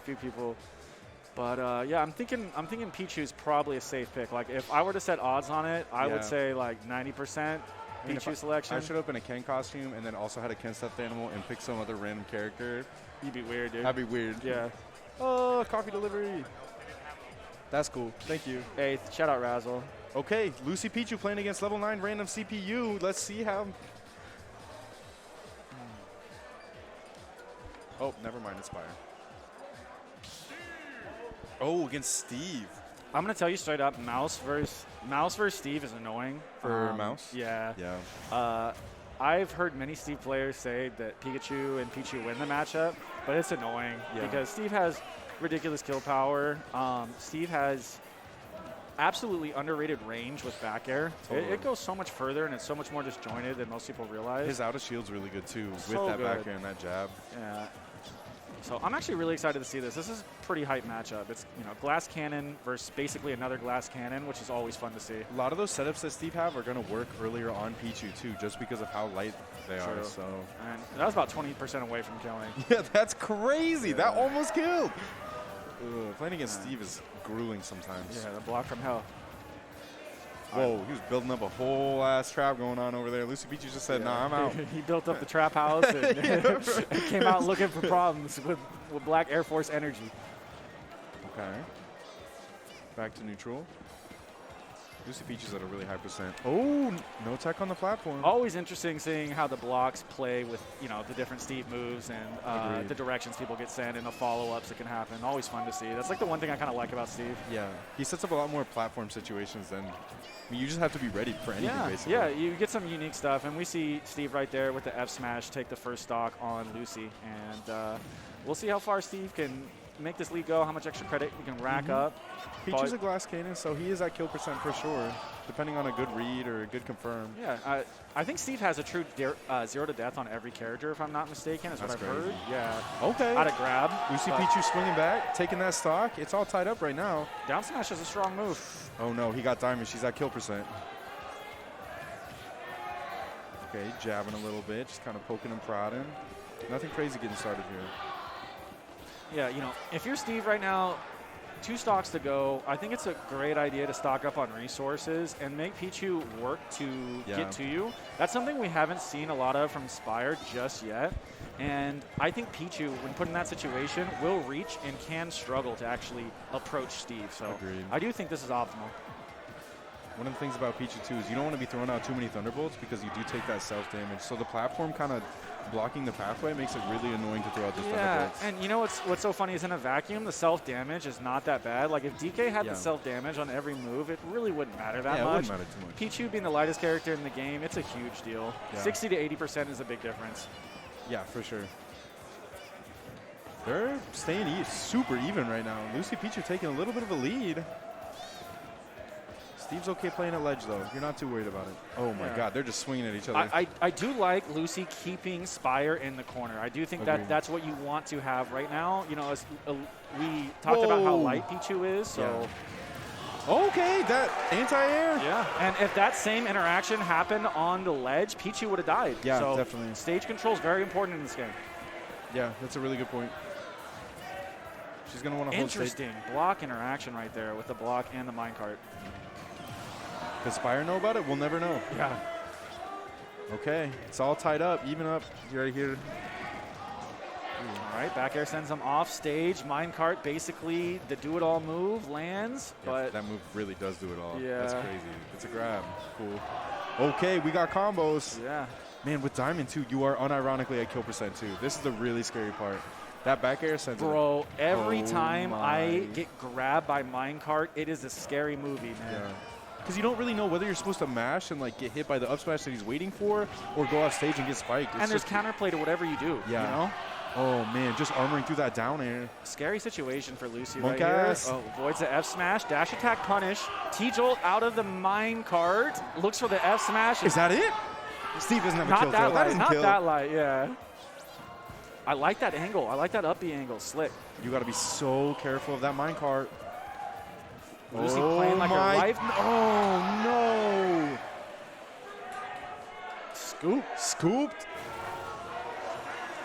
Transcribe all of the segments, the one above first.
a few people. But yeah, I'm thinking Pichu's probably a safe pick. Like if I were to set odds on it, I would say like 90% Pichu selection. I showed up in a Ken costume and then also had a Ken stuffed animal and picked some other random character. You'd be weird, dude. That'd be weird. Yeah. Oh, coffee delivery. That's cool. Thank you. Hey, shout out Razzle. Okay, Lucypichu playing against level 9 random CPU. Let's see how. Oh, never mind. It's Spyre. Oh, against Steve. I'm gonna tell you straight up, Mouse versus Steve is annoying. For Mouse? Yeah. Yeah. I've heard many Steve players say that Pikachu and Pichu win the matchup, but it's annoying because Steve has ridiculous kill power. Steve has absolutely underrated range with back air. Totally. It goes so much further and it's so much more disjointed than most people realize. His out of shield's really good too So with that good. back air and that jab. Yeah. So I'm actually really excited to see this. This is a pretty hype matchup. It's glass cannon versus basically another glass cannon, which is always fun to see. A lot of those setups that Steve have are going to work earlier on Pichu too, just because of how light they are. So. And that was about 20% away from killing. Yeah, that's crazy. That almost killed. Ugh, playing against Steve is grueling sometimes. Yeah, the block from hell. Whoa, he was building up a whole ass trap going on over there. Lucypichu just said, nah, I'm out. He built up the trap house and, and came out looking for problems with Black Air Force energy. Okay. Back to neutral. Lucypichu's at a really high percent. Oh, no tech on the platform. Always interesting seeing how the blocks play with, the different Steve moves and the directions people get sent and the follow-ups that can happen. Always fun to see. That's like the one thing I kind of like about Steve. Yeah. He sets up a lot more platform situations than you just have to be ready for anything, basically. Yeah, you get some unique stuff. And we see Steve right there with the F smash take the first stock on Lucy. And we'll see how far Steve can make this lead go, how much extra credit we can rack up. Pichu's a glass cannon, so he is at kill percent for sure, depending on a good read or a good confirm. Yeah, I think Steve has a true 0 to death on every character, if I'm not mistaken, is what I've heard. Yeah. Okay. Out of grab. Lucypichu swinging back, taking that stock. It's all tied up right now. Down smash is a strong move. Oh no, he got diamond. She's at kill percent. Okay, jabbing a little bit, just kind of poking and prodding. Nothing crazy getting started here. Yeah, if you're Steve right now, 2 stocks to go. I think it's a great idea to stock up on resources and make Pichu work to get to you. That's something we haven't seen a lot of from Spyre just yet. And I think Pichu, when put in that situation, will reach and can struggle to actually approach Steve. So agreed. I do think this is optimal. One of the things about Pichu too is you don't want to be throwing out too many Thunderbolts because you do take that self-damage. So the platform kind of blocking the pathway makes it really annoying to throw out those Thunderbolts. And you know what's so funny is in a vacuum, the self-damage is not that bad. Like if DK had the self-damage on every move, it really wouldn't matter that much. It wouldn't matter too much. Pichu being the lightest character in the game, it's a huge deal. 60 to 80% is a big difference. Yeah, for sure. They're staying super even right now. Lucypichu taking a little bit of a lead. Steve's okay playing at ledge, though. You're not too worried about it. Oh, my God. They're just swinging at each other. I do like Lucy keeping Spyre in the corner. I do think that's what you want to have right now. As we talked about how light Pichu is, so... Okay, that anti-air. Yeah, and if that same interaction happened on the ledge, Pichu would have died. Yeah, so definitely. Stage control is very important in this game. Yeah, that's a really good point. She's going to want to hold stage. Interesting block interaction right there with the block and the minecart. Does Spyre know about it? We'll never know. Yeah. Okay, it's all tied up, even up right here. All right, back air sends him off stage. Minecart, basically the do-it-all move, lands, but that move really does do it all. Yeah. That's crazy. It's a grab. Cool. Okay, we got combos. Yeah. Man, with Diamond, too, you are unironically at kill percent, too. This is the really scary part. That back air sends Bro, every time I get grabbed by minecart, it is a scary movie, man. Yeah. Because you don't really know whether you're supposed to mash and get hit by the up smash that he's waiting for or go off stage and get spiked. And there's counterplay to whatever you do, Oh, man, just armoring through that down air. Scary situation for Lucy Monk right ass. here. Oh, avoids the F smash, dash attack punish. T-Jolt out of the minecart, looks for the F smash. Is that it? Steve doesn't have a kill throw. Not that light, yeah. I like that angle. I like that up B angle, slick. You got to be so careful of that minecart. Lucy playing like her life. Oh, no. Scooped.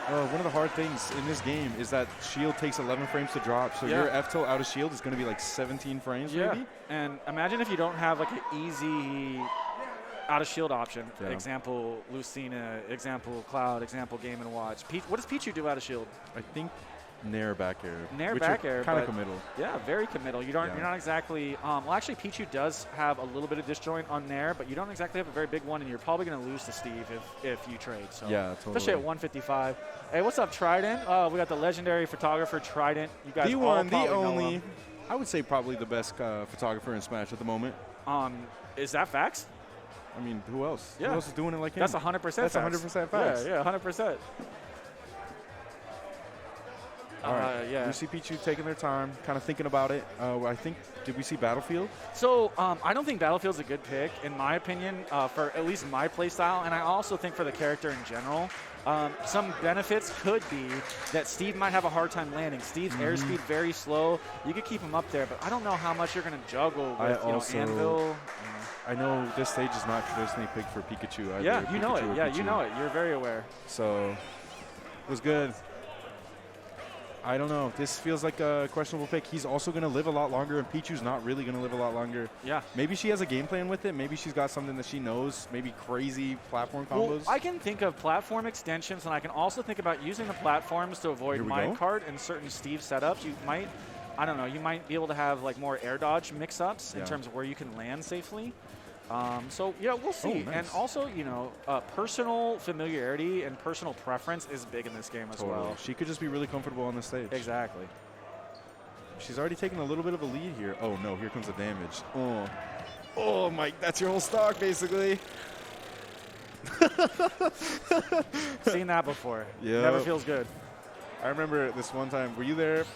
One of the hard things in this game is that shield takes 11 frames to drop, so your F tilt out of shield is going to be like 17 frames maybe. And imagine if you don't have like an easy out of shield option. Example Lucina, example Cloud, example Game & Watch. What does Pichu do out of shield? I think Nair back air. Nair back air. Kind of committal. Yeah, very committal. You're not exactly. Well, actually, Pichu does have a little bit of disjoint on Nair, but you don't exactly have a very big one, and you're probably going to lose to Steve if you trade. So yeah, totally. Especially at 155. Hey, what's up, Trident? We got the legendary photographer Trident. You guys the all one, probably the know only. him. I would say probably the best photographer in Smash at the moment. Is that facts? I mean, who else? Yeah. Who else is doing it like him? That's 100%. That's 100% facts. Yeah, 100%. All right. Lucypichu taking their time, kind of thinking about it. I think, did we see Battlefield? So I don't think Battlefield's a good pick, in my opinion, for at least my play style, and I also think for the character in general. Some benefits could be that Steve might have a hard time landing. Steve's airspeed very slow. You could keep him up there, but I don't know how much you're going to juggle with Anvil. I know this stage is not traditionally picked for Pikachu either. Yeah, you know it. Yeah, Pichu. you know it. You're very aware. So it was good. I don't know. This feels like a questionable pick. He's also going to live a lot longer, and Pichu's not really going to live a lot longer. Yeah. Maybe she has a game plan with it. Maybe she's got something that she knows. Maybe crazy platform combos. Well, I can think of platform extensions, and I can also think about using the platforms to avoid minecart in certain Steve setups. You might, I don't know, you might be able to have like more air dodge mix-ups in terms of where you can land safely. So, yeah, we'll see. Nice. And also, you know, personal familiarity and personal preference is big in this game as well. She could just be really comfortable on the stage. Exactly. She's already taken a little bit of a lead here. Oh, no, here comes the damage. Oh, Mike, that's your whole stock, basically. Seen that before. Yeah. Never feels good. I remember this one time. Were you there?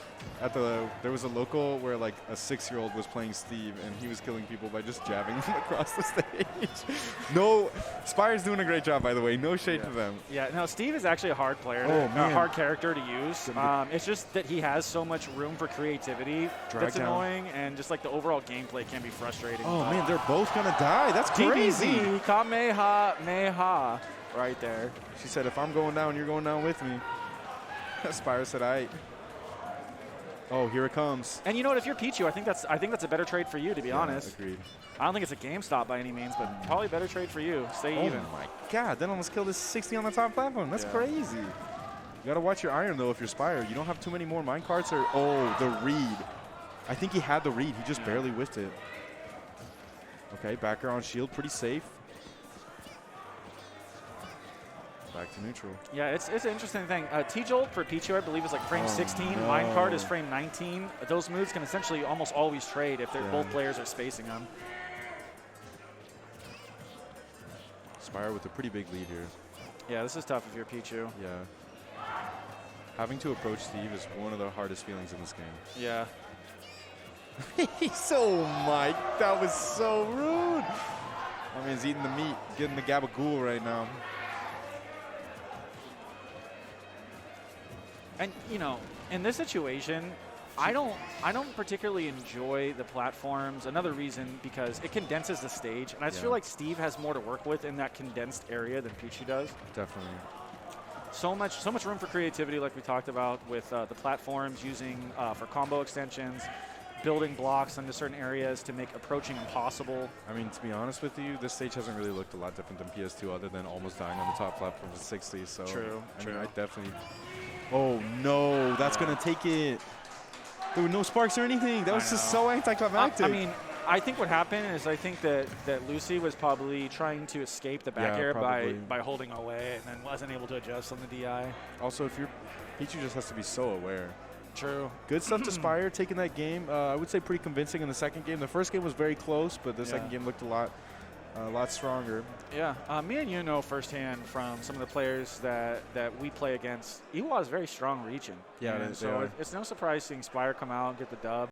There was a local where like a 6-year-old was playing Steve and he was killing people by just jabbing them across the stage. No, Spyre's doing a great job, by the way. No shade to them. Yeah, no, Steve is actually a hard player, a hard character to use. It's just that he has so much room for creativity that's annoying, and just like the overall gameplay can be frustrating. Oh man, they're both gonna die. That's crazy. DBZ, Kamehameha, right there. She said, "If I'm going down, you're going down with me." Spyre said, "Aight." Oh, here it comes. And you know what? If you're Pichu, I think that's a better trade for you, to be honest. Agreed. I don't think it's a GameStop by any means, but probably a better trade for you. Stay even. Oh my God! That almost killed this 60 on the top platform. That's crazy. You gotta watch your iron though if you're Spyre. You don't have too many more minecarts or the read. I think he had the read. He just barely whiffed it. Okay, backer on shield, pretty safe. Back to neutral. Yeah, it's an interesting thing. T-Jolt for Pichu, I believe, is like frame 16. No. Minecart is frame 19. Those moves can essentially almost always trade if both players are spacing them. Spyre with a pretty big lead here. Yeah, this is tough if you're Pichu. Yeah. Having to approach Steve is one of the hardest feelings in this game. Yeah. Mike, that was so rude. I mean, he's eating the meat, getting the gabagool right now. And, you know, in this situation, I don't particularly enjoy the platforms. Another reason, because it condenses the stage. And I just feel like Steve has more to work with in that condensed area than Pichu does. Definitely. So much room for creativity, like we talked about, with the platforms using for combo extensions, building blocks into certain areas to make approaching impossible. I mean, to be honest with you, this stage hasn't really looked a lot different than PS2 other than almost dying on the top platform at 60. So True. I mean, I definitely... Oh, no. That's going to take it. There were no sparks or anything. That was just so anticlimactic. I mean, I think what happened is I think that Lucy was probably trying to escape the back air by holding away and then wasn't able to adjust on the DI. Also, if you're Pichu just has to be so aware. True. Good stuff to Spyre taking that game. I would say pretty convincing in the second game. The first game was very close, but the second game looked a lot stronger. Yeah, me and you know firsthand from some of the players that we play against, EWA is very strong reaching. Yeah, so it's no surprise seeing Spyre come out and get the dub.